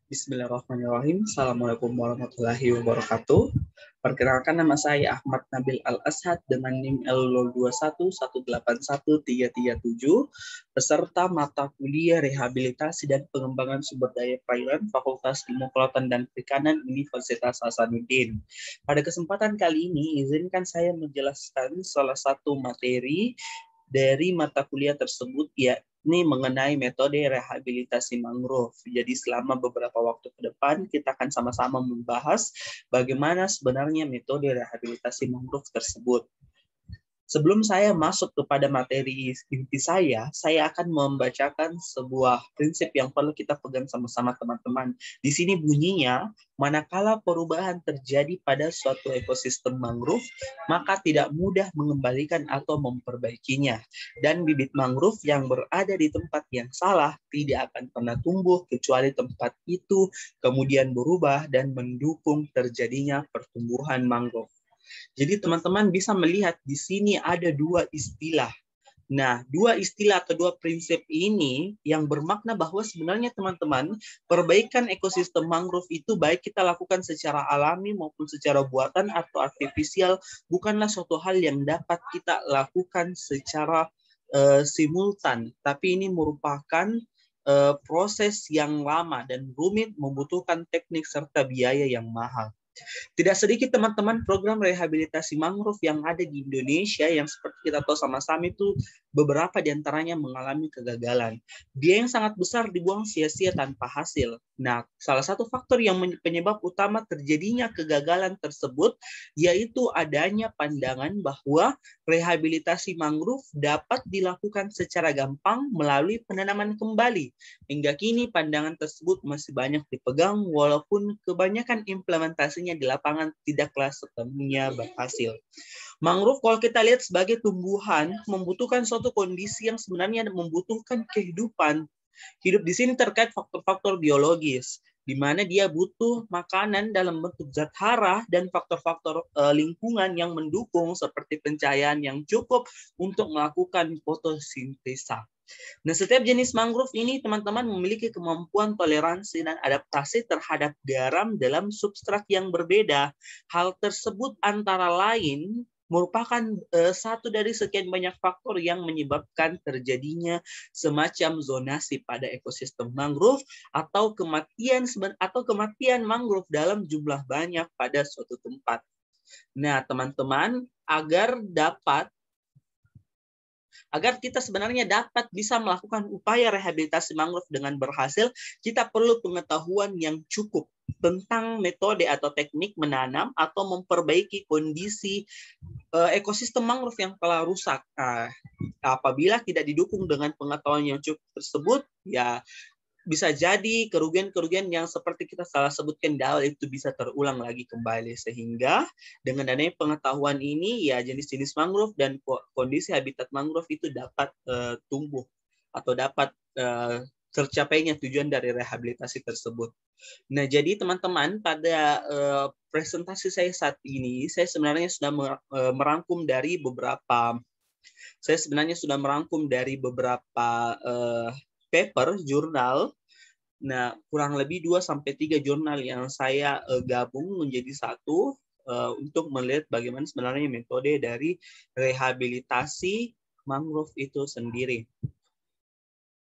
Bismillahirrahmanirrahim. Assalamualaikum warahmatullahi wabarakatuh. Perkenalkan, nama saya Ahmad Nabil Al-Ashad dengan NIM L221181337, peserta mata kuliah Rehabilitasi dan Pengembangan Sumber Daya Perairan Fakultas Ilmu Kelautan dan Perikanan Universitas Hasanuddin. Pada kesempatan kali ini, izinkan saya menjelaskan salah satu materi dari mata kuliah tersebut, yakni mengenai metode rehabilitasi mangrove. Jadi selama beberapa waktu ke depan kita akan sama-sama membahas bagaimana sebenarnya metode rehabilitasi mangrove tersebut. Sebelum saya masuk kepada materi inti saya akan membacakan sebuah prinsip yang perlu kita pegang sama-sama, teman-teman. Di sini bunyinya, manakala perubahan terjadi pada suatu ekosistem mangrove, maka tidak mudah mengembalikan atau memperbaikinya. Dan bibit mangrove yang berada di tempat yang salah tidak akan pernah tumbuh kecuali tempat itu kemudian berubah dan mendukung terjadinya pertumbuhan mangrove. Jadi teman-teman bisa melihat di sini ada dua istilah. Nah, dua istilah atau dua prinsip ini yang bermakna bahwa sebenarnya teman-teman, perbaikan ekosistem mangrove itu baik kita lakukan secara alami maupun secara buatan atau artifisial, bukanlah suatu hal yang dapat kita lakukan secara simultan, tapi ini merupakan proses yang lama dan rumit, membutuhkan teknik serta biaya yang mahal. Tidak sedikit teman-teman program rehabilitasi mangrove yang ada di Indonesia yang seperti kita tahu sama-sama itu beberapa diantaranya mengalami kegagalan. Biaya yang sangat besar dibuang sia-sia tanpa hasil. Nah, salah satu faktor yang penyebab utama terjadinya kegagalan tersebut yaitu adanya pandangan bahwa rehabilitasi mangrove dapat dilakukan secara gampang melalui penanaman kembali. Hingga kini pandangan tersebut masih banyak dipegang walaupun kebanyakan implementasinya di lapangan tidaklah sepenuhnya berhasil. Mangrove kalau kita lihat sebagai tumbuhan membutuhkan suatu kondisi yang sebenarnya membutuhkan kehidupan. Hidup di sini terkait faktor-faktor biologis, di mana dia butuh makanan dalam bentuk zat hara dan faktor-faktor lingkungan yang mendukung seperti pencahayaan yang cukup untuk melakukan fotosintesa. Nah, setiap jenis mangrove ini teman-teman memiliki kemampuan toleransi dan adaptasi terhadap garam dalam substrat yang berbeda. Hal tersebut antara lain merupakan satu dari sekian banyak faktor yang menyebabkan terjadinya semacam zonasi pada ekosistem mangrove atau kematian mangrove dalam jumlah banyak pada suatu tempat. Nah, teman-teman, agar kita sebenarnya dapat bisa melakukan upaya rehabilitasi mangrove dengan berhasil, kita perlu pengetahuan yang cukup tentang metode atau teknik menanam atau memperbaiki kondisi ekosistem mangrove yang telah rusak. Apabila tidak didukung dengan pengetahuan yang cukup tersebut, ya bisa jadi kerugian-kerugian yang seperti kita salah sebutkan di awal itu bisa terulang lagi kembali. Sehingga dengan adanya pengetahuan ini, ya jenis-jenis mangrove dan kondisi habitat mangrove itu dapat tumbuh atau dapat tercapainya tujuan dari rehabilitasi tersebut. Nah, jadi teman-teman, pada presentasi saya saat ini, saya sebenarnya sudah merangkum dari beberapa paper, jurnal. Nah, kurang lebih 2-3 jurnal yang saya gabung menjadi satu untuk melihat bagaimana sebenarnya metode dari rehabilitasi mangrove itu sendiri.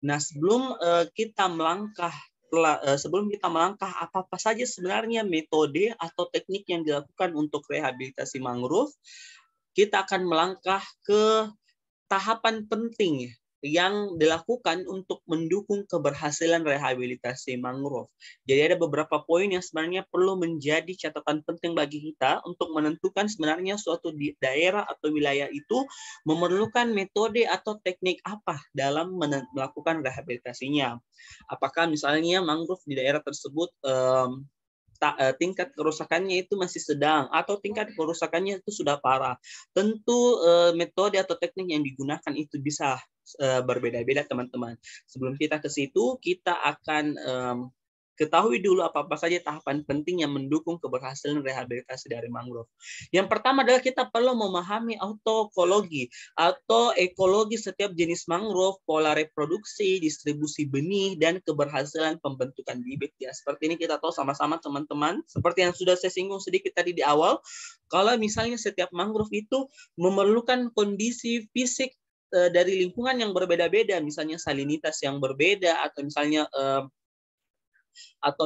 Nah, sebelum kita melangkah apa saja sebenarnya metode atau teknik yang dilakukan untuk rehabilitasi mangrove, kita akan melangkah ke tahapan penting yang dilakukan untuk mendukung keberhasilan rehabilitasi mangrove. Jadi ada beberapa poin yang sebenarnya perlu menjadi catatan penting bagi kita untuk menentukan sebenarnya suatu daerah atau wilayah itu memerlukan metode atau teknik apa dalam melakukan rehabilitasinya. Apakah misalnya mangrove di daerah tersebut tingkat kerusakannya itu masih sedang atau tingkat kerusakannya itu sudah parah. Tentu metode atau teknik yang digunakan itu bisa berbeda-beda, teman-teman. Sebelum kita ke situ, kita akan Ketahui dulu apa-apa saja tahapan penting yang mendukung keberhasilan rehabilitasi dari mangrove. Yang pertama adalah kita perlu memahami autoekologi atau ekologi setiap jenis mangrove, pola reproduksi, distribusi benih, dan keberhasilan pembentukan bibit. Ya, seperti ini kita tahu sama-sama teman-teman. Seperti yang sudah saya singgung sedikit tadi di awal, kalau misalnya setiap mangrove itu memerlukan kondisi fisik dari lingkungan yang berbeda-beda, misalnya salinitas yang berbeda, atau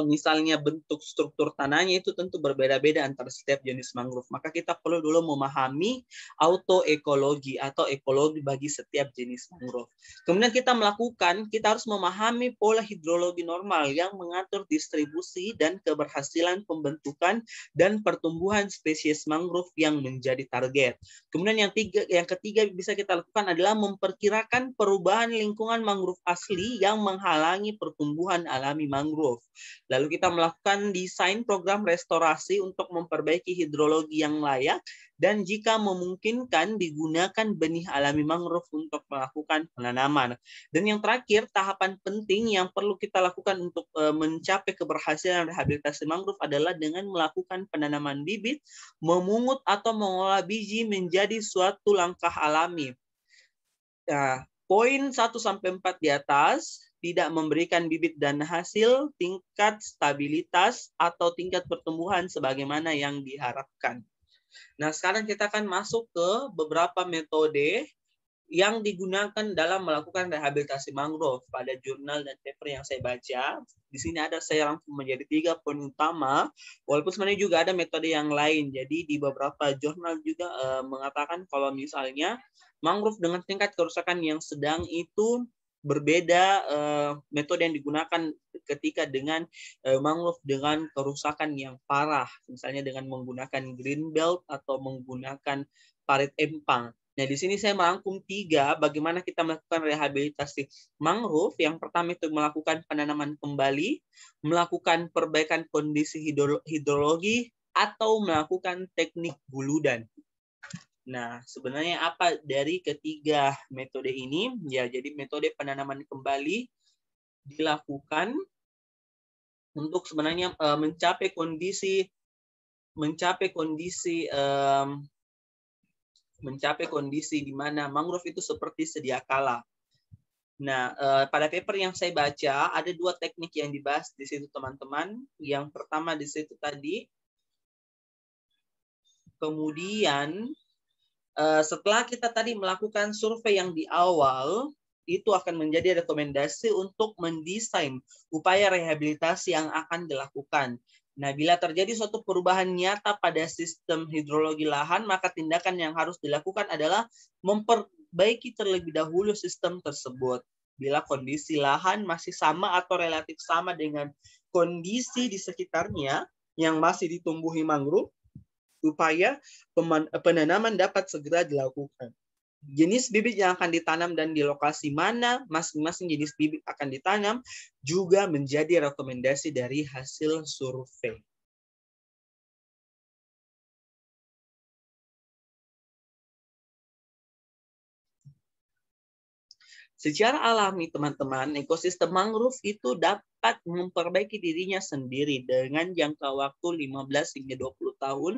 misalnya bentuk struktur tanahnya itu tentu berbeda-beda antara setiap jenis mangrove. Maka kita perlu dulu memahami autoekologi atau ekologi bagi setiap jenis mangrove. Kemudian kita harus memahami pola hidrologi normal yang mengatur distribusi dan keberhasilan pembentukan dan pertumbuhan spesies mangrove yang menjadi target. Kemudian yang ketiga bisa kita lakukan adalah memperkirakan perubahan lingkungan mangrove asli yang menghalangi pertumbuhan alami mangrove. Lalu kita melakukan desain program restorasi untuk memperbaiki hidrologi yang layak dan jika memungkinkan digunakan benih alami mangrove untuk melakukan penanaman. Dan yang terakhir, tahapan penting yang perlu kita lakukan untuk mencapai keberhasilan rehabilitasi mangrove adalah dengan melakukan penanaman bibit, memungut atau mengolah biji menjadi suatu langkah alami. Nah, poin 1-4 di atas tidak memberikan bibit dan hasil, tingkat stabilitas, atau tingkat pertumbuhan sebagaimana yang diharapkan. Nah, sekarang kita akan masuk ke beberapa metode yang digunakan dalam melakukan rehabilitasi mangrove. Pada jurnal dan paper yang saya baca, di sini saya rangkum menjadi 3 poin utama, walaupun sebenarnya juga ada metode yang lain. Jadi di beberapa jurnal juga mengatakan kalau misalnya mangrove dengan tingkat kerusakan yang sedang itu berbeda metode yang digunakan ketika dengan mangrove dengan kerusakan yang parah, misalnya dengan menggunakan green belt atau menggunakan parit empang. Nah, di sini saya merangkum 3 bagaimana kita melakukan rehabilitasi mangrove. Yang pertama itu melakukan penanaman kembali, melakukan perbaikan kondisi hidrologi, atau melakukan teknik buludan. Nah, sebenarnya apa dari ketiga metode ini? Ya, jadi metode penanaman kembali dilakukan untuk sebenarnya mencapai kondisi di mana mangrove itu seperti sedia kala. Nah, pada paper yang saya baca ada 2 teknik yang dibahas di situ teman-teman. Yang pertama di situ tadi. Kemudian setelah kita tadi melakukan survei yang di awal, itu akan menjadi rekomendasi untuk mendesain upaya rehabilitasi yang akan dilakukan. Nah, bila terjadi suatu perubahan nyata pada sistem hidrologi lahan, maka tindakan yang harus dilakukan adalah memperbaiki terlebih dahulu sistem tersebut. Bila kondisi lahan masih sama atau relatif sama dengan kondisi di sekitarnya yang masih ditumbuhi mangrove, upaya penanaman dapat segera dilakukan. Jenis bibit yang akan ditanam dan di lokasi mana masing-masing jenis bibit akan ditanam juga menjadi rekomendasi dari hasil survei. Secara alami, teman-teman, ekosistem mangrove itu dapat memperbaiki dirinya sendiri dengan jangka waktu 15 hingga 20 tahun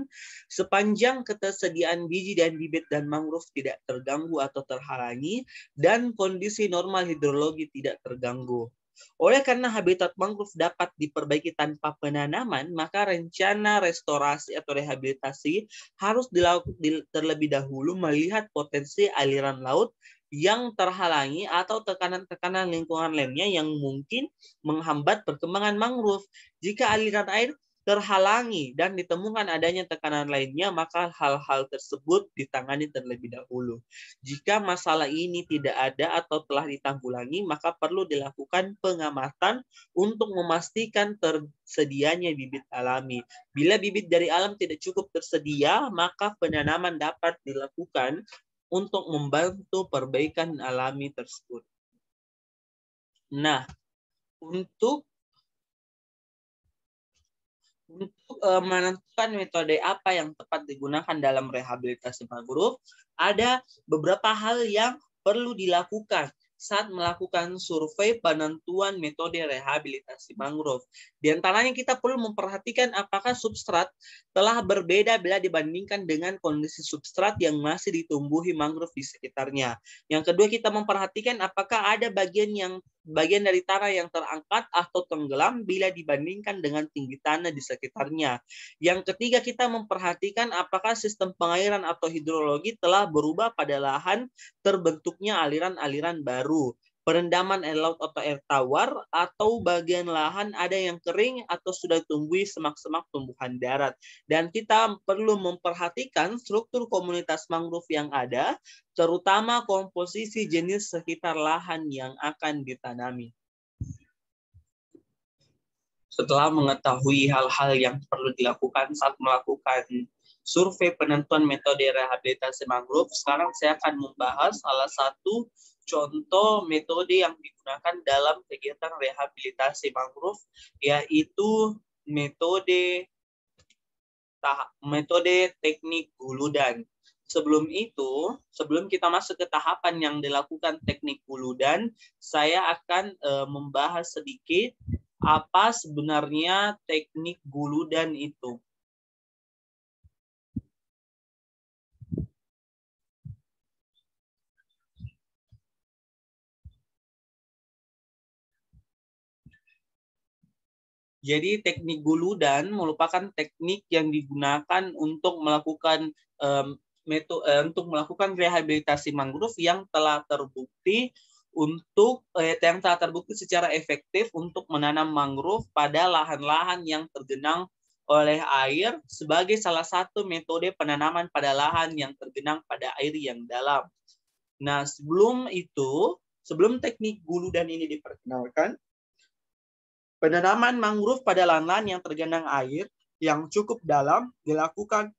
sepanjang ketersediaan biji dan bibit dan mangrove tidak terganggu atau terhalangi dan kondisi normal hidrologi tidak terganggu. Oleh karena habitat mangrove dapat diperbaiki tanpa penanaman, maka rencana restorasi atau rehabilitasi harus dilakukan terlebih dahulu melihat potensi aliran laut yang terhalangi atau tekanan-tekanan lingkungan lainnya yang mungkin menghambat perkembangan mangrove. Jika aliran air terhalangi dan ditemukan adanya tekanan lainnya, maka hal-hal tersebut ditangani terlebih dahulu. Jika masalah ini tidak ada atau telah ditanggulangi, maka perlu dilakukan pengamatan untuk memastikan tersedianya bibit alami. Bila bibit dari alam tidak cukup tersedia, maka penanaman dapat dilakukan untuk membantu perbaikan alami tersebut. Nah, untuk menentukan metode apa yang tepat digunakan dalam rehabilitasi mangrove, ada beberapa hal yang perlu dilakukan saat melakukan survei penentuan metode rehabilitasi mangrove. Di antaranya kita perlu memperhatikan apakah substrat telah berbeda bila dibandingkan dengan kondisi substrat yang masih ditumbuhi mangrove di sekitarnya. Yang kedua, kita memperhatikan apakah ada bagian dari tanah yang terangkat atau tenggelam bila dibandingkan dengan tinggi tanah di sekitarnya. Yang ketiga, kita memperhatikan apakah sistem pengairan atau hidrologi telah berubah pada lahan terbentuknya aliran-aliran baru, perendaman air laut atau air tawar, atau bagian lahan ada yang kering atau sudah tumbuhi semak-semak tumbuhan darat. Dan kita perlu memperhatikan struktur komunitas mangrove yang ada, terutama komposisi jenis sekitar lahan yang akan ditanami. Setelah mengetahui hal-hal yang perlu dilakukan saat melakukan survei penentuan metode rehabilitasi mangrove, sekarang saya akan membahas salah satu contoh metode yang digunakan dalam kegiatan rehabilitasi mangrove, yaitu metode teknik guludan. Sebelum kita masuk ke tahapan yang dilakukan teknik guludan, saya akan membahas sedikit apa sebenarnya teknik guludan itu. Jadi teknik guludan merupakan teknik yang digunakan untuk melakukan rehabilitasi mangrove yang telah terbukti secara efektif untuk menanam mangrove pada lahan-lahan yang tergenang oleh air sebagai salah satu metode penanaman pada lahan yang tergenang pada air yang dalam. Nah, sebelum teknik guludan ini diperkenalkan, penanaman mangrove pada lahan-lahan yang tergenang air yang cukup dalam dilakukan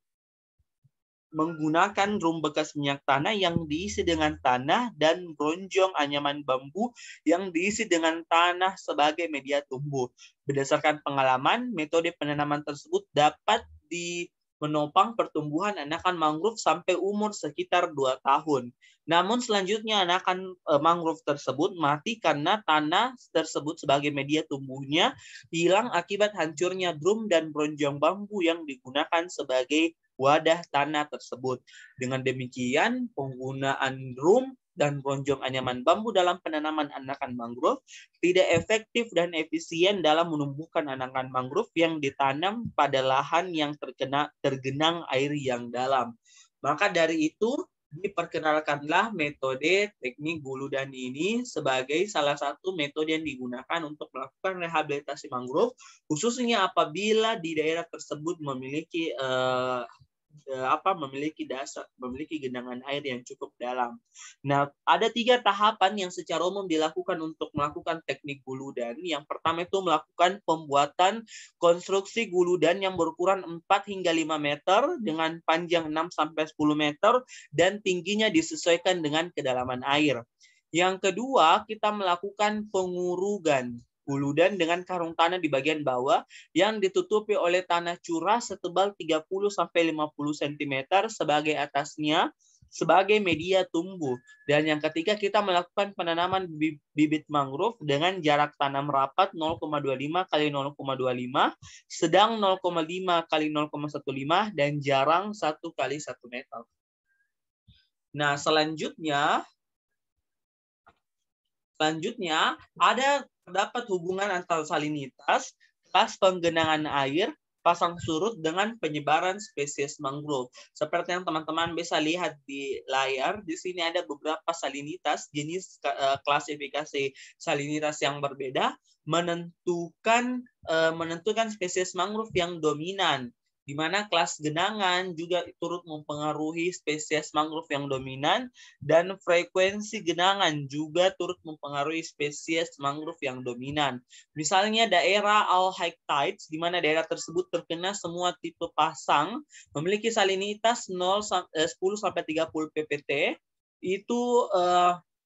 menggunakan drum bekas minyak tanah yang diisi dengan tanah dan bronjong anyaman bambu yang diisi dengan tanah sebagai media tumbuh. Berdasarkan pengalaman, metode penanaman tersebut dapat menopang pertumbuhan anakan mangrove sampai umur sekitar 2 tahun. Namun selanjutnya anakan mangrove tersebut mati karena tanah tersebut sebagai media tumbuhnya hilang akibat hancurnya drum dan bronjong bambu yang digunakan sebagai wadah tanah tersebut. Dengan demikian, penggunaan drum dan bronjong anyaman bambu dalam penanaman anakan mangrove tidak efektif dan efisien dalam menumbuhkan anakan mangrove yang ditanam pada lahan yang tergenang air yang dalam. Maka dari itu, diperkenalkanlah metode teknik guludan ini sebagai salah satu metode yang digunakan untuk melakukan rehabilitasi mangrove, khususnya apabila di daerah tersebut memiliki genangan air yang cukup dalam. Nah, ada 3 tahapan yang secara umum dilakukan untuk melakukan teknik guludan. Yang pertama itu melakukan pembuatan konstruksi guludan yang berukuran 4 hingga 5 meter dengan panjang 6 sampai 10 meter dan tingginya disesuaikan dengan kedalaman air. Yang kedua, kita melakukan pengurugan guludan dengan karung tanah di bagian bawah yang ditutupi oleh tanah curah setebal 30-50 cm sebagai atasnya sebagai media tumbuh. Dan yang ketiga, kita melakukan penanaman bibit mangrove dengan jarak tanam rapat 0,25 kali 0,25, sedang 0,5 kali 0,15 dan jarang 1 kali 1 meter. Nah, selanjutnya terdapat hubungan antara salinitas, kelas penggenangan air, pasang surut dengan penyebaran spesies mangrove. Seperti yang teman-teman bisa lihat di layar, di sini ada beberapa salinitas, jenis klasifikasi salinitas yang berbeda, menentukan spesies mangrove yang dominan, di mana kelas genangan juga turut mempengaruhi spesies mangrove yang dominan, dan frekuensi genangan juga turut mempengaruhi spesies mangrove yang dominan. Misalnya daerah all high tides, di mana daerah tersebut terkena semua tipe pasang, memiliki salinitas 10-30 ppt, itu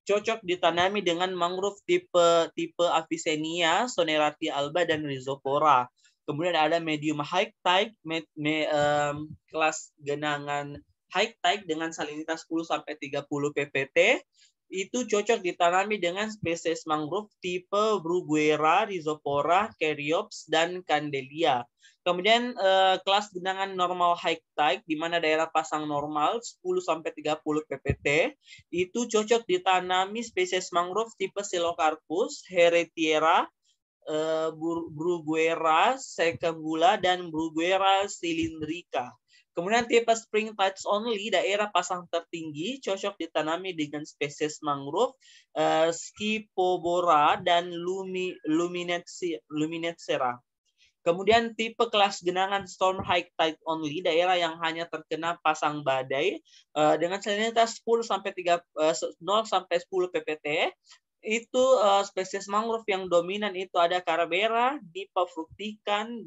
cocok ditanami dengan mangrove tipe Avicennia, Sonerati alba, dan Rhizopora. Kemudian ada medium high tide, kelas genangan high tide dengan salinitas 10-30 ppt, itu cocok ditanami dengan spesies mangrove tipe Bruguera, Rhizopora, Caryopsis, dan Candelia. Kemudian kelas genangan normal high tide di mana daerah pasang normal 10-30 ppt itu cocok ditanami spesies mangrove tipe Psilocarpus, Heretiera, Bruguera secangula, dan Bruguera cylindrica. Kemudian tipe spring tides only, daerah pasang tertinggi, cocok ditanami dengan spesies mangrove, Schipobora dan Luminetsera. Kemudian tipe kelas genangan storm high tide only, daerah yang hanya terkena pasang badai dengan salinitas 0 sampai 10 ppt. Itu spesies mangrove yang dominan itu ada Carabera, Dipa fructicans,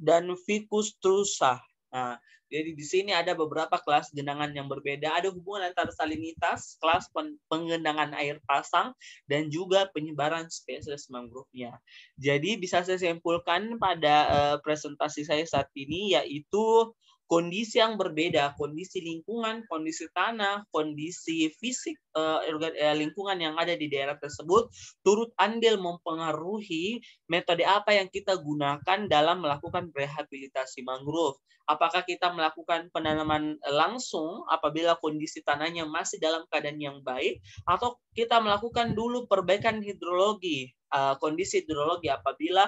dan Ficus trusa. Nah, jadi di sini ada beberapa kelas genangan yang berbeda. Ada hubungan antara salinitas, kelas pengendangan air pasang, dan juga penyebaran spesies mangrove-nya. Jadi bisa saya simpulkan pada presentasi saya saat ini yaitu kondisi yang berbeda, kondisi lingkungan, kondisi tanah, kondisi fisik lingkungan yang ada di daerah tersebut turut andil mempengaruhi metode apa yang kita gunakan dalam melakukan rehabilitasi mangrove. Apakah kita melakukan penanaman langsung apabila kondisi tanahnya masih dalam keadaan yang baik, atau kita melakukan dulu perbaikan hidrologi, kondisi hidrologi apabila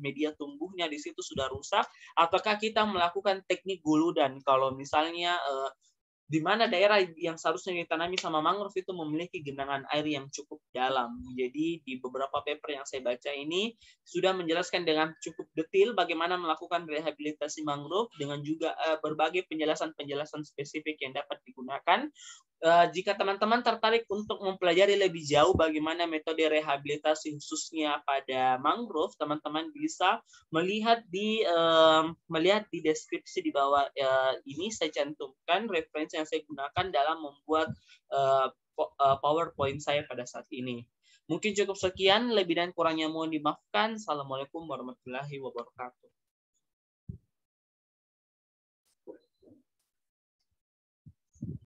media tumbuhnya di situ sudah rusak, ataukah kita melakukan teknik guludan kalau misalnya di mana daerah yang seharusnya ditanami sama mangrove itu memiliki genangan air yang cukup dalam. Jadi di beberapa paper yang saya baca ini sudah menjelaskan dengan cukup detail bagaimana melakukan rehabilitasi mangrove dengan juga berbagai penjelasan-penjelasan spesifik yang dapat digunakan. Jika teman-teman tertarik untuk mempelajari lebih jauh bagaimana metode rehabilitasi khususnya pada mangrove, teman-teman bisa melihat di deskripsi di bawah ini saya cantumkan referensi yang saya gunakan dalam membuat PowerPoint saya pada saat ini. Mungkin cukup sekian, lebih dan kurangnya mohon dimaafkan. Assalamualaikum warahmatullahi wabarakatuh.